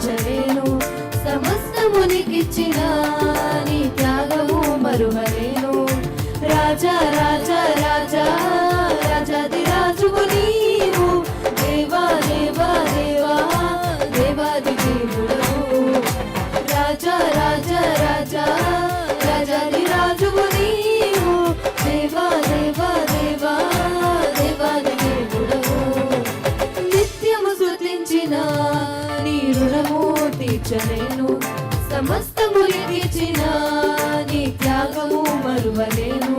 తీర్చలేను, సమస్తమునికిచ్చిన నీ త్యాగము మరువలేను. రాజా రాజా రాజా రాజాది రాజువు నీవు, దేవా దేవా దేవా దేవాది దేవుడవు. రాజా రాజా రాజా రాజాది రాజువు నీవు, దేవా దేవా దేవా దేవాది దేవుడవు. నిత్యము స్తుతించిన నీ రుణము తీర్చలేను, సమస్తము ఇచ్చిన నీ త్యాగము మరువలేను.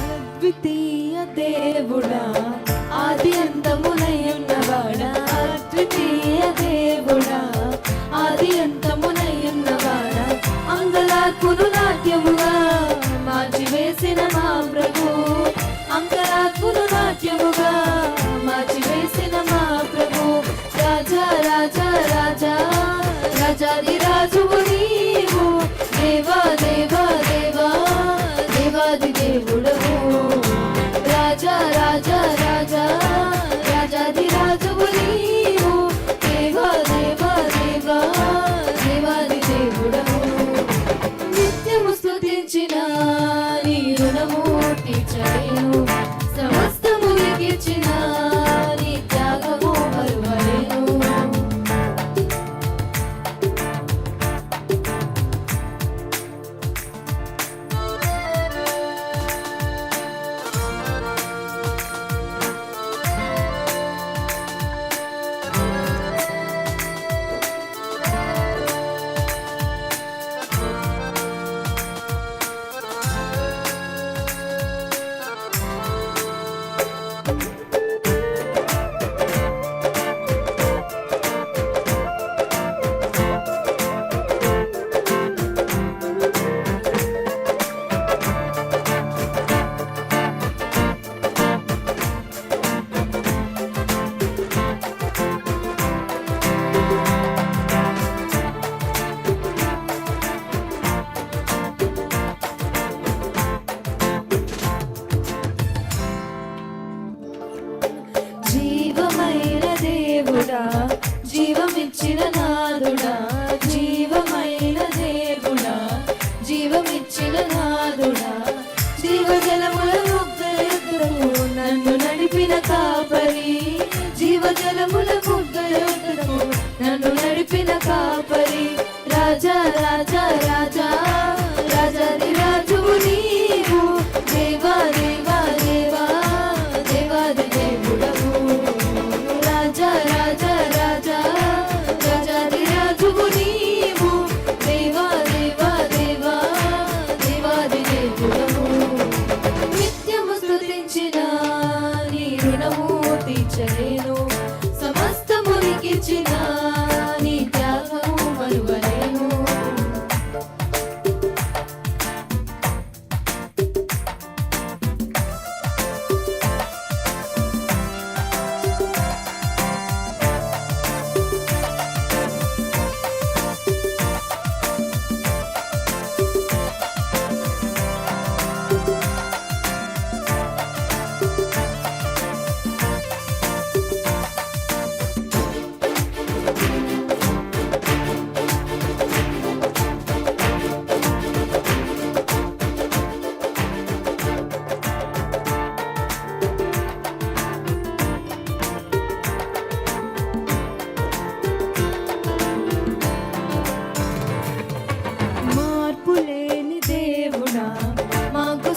అద్వితీయ దేవుడా, ఆది అంతమునయున్నవాడా, అద్వితీయ దేవుడా, ఆది అంతమునయున్నవాడా, అంగలార్పును నాట్యముగా మార్చివేసిన మా ప్రభు, అంగలార్పును నాట్యముగా మార్చివేసిన మా ప్రభు. రాజా రాజా రాజా రాజాది రాజువు నీవు, దేవా దేవా దేవా దేవాది దేవుడవు. రాజా రాజా రాజా రాజాది రాజువు నీవు, దేవా దేవా దేవా దేవాది దేవుడవు. నిత్యము స్తుతించిన నీ రుణము తీర్చలేను, సమస్తము ఇచ్చిన నీ త్యాగము మరువలేను. జీవమైన దేవుడా, జీవమిచ్చిన నాదుడా, జీవమైన దేవుడా, జీవమిచ్చిన నాదుడా, జీవజలముల ముగ్గులకు నన్ను నడిపిన కాపరి, జీవజలముల ముగ్గులకు నన్ను నడిపిన కాపరి. రాజా రాజా రాజా రాజాది రాజువు నీవు, దేవా దేవా దేవా దేవాది దేవుడవు. రాజా రాజా రాజా రాజాది రాజువు నీవు, దేవా దేవా దేవా దేవాది దేవుడవు. నిత్యము స్తుతించిన నీ రుణము తీర్చలేను, సమస్తము ఇచ్చిన నీ త్యాగము మరువలేను.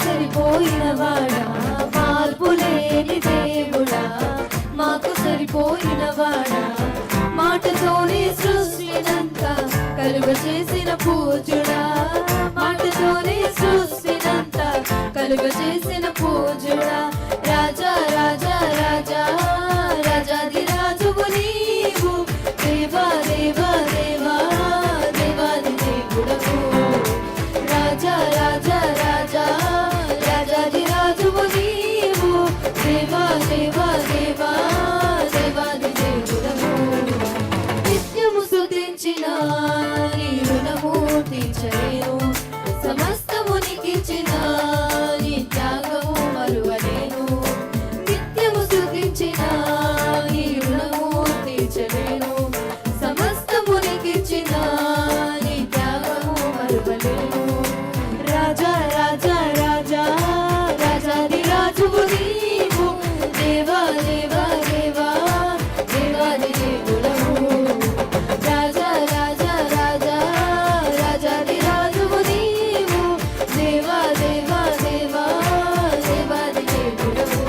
సరిపోయినవాడా, మార్పులేని దేవుడా, మాకు సరిపోయినవాడా, మాటతోనే సృష్టినంతా కలుగ చేసిన పూజుడా, మాటతోనే సృష్టినంతా కలుగ చేసిన పూజుడా, రాజా రాజా రాజా రాజాది రాజువు నీవు, దేవా దేవా దేవా దేవాది దేవుడవు, రాజా రాజా రాజా రాజాది రాజువు నీవు, దేవా దేవా దేవా దేవాది దేవుడవు. నిత్యము స్తుతించిన నీ రుణము తీర్చలేను, సమస్తము నీకిచ్చిన నీ త్యాగము మరువలేను. నిత్యము స్తుతించిన నీ రుణము తీర్చలేను, సమస్తము నీకిచ్చిన నీ త్యాగము మరువలేను. రాజా రాజా రాజా రాజాది రాజువు నీవు, దేవా దేవా దేవా దేవాది దేవుడవు, రాజా రాజా రాజా రాజాది రాజువు నీవు, దేవా దేవా దేవా దేవాది దేవుడవు,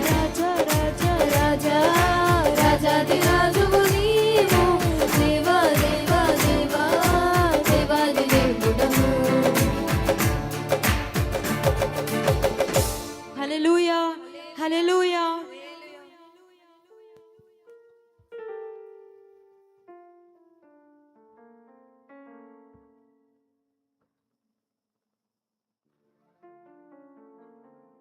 రాజా రాజా రాజా రాజాది రాజు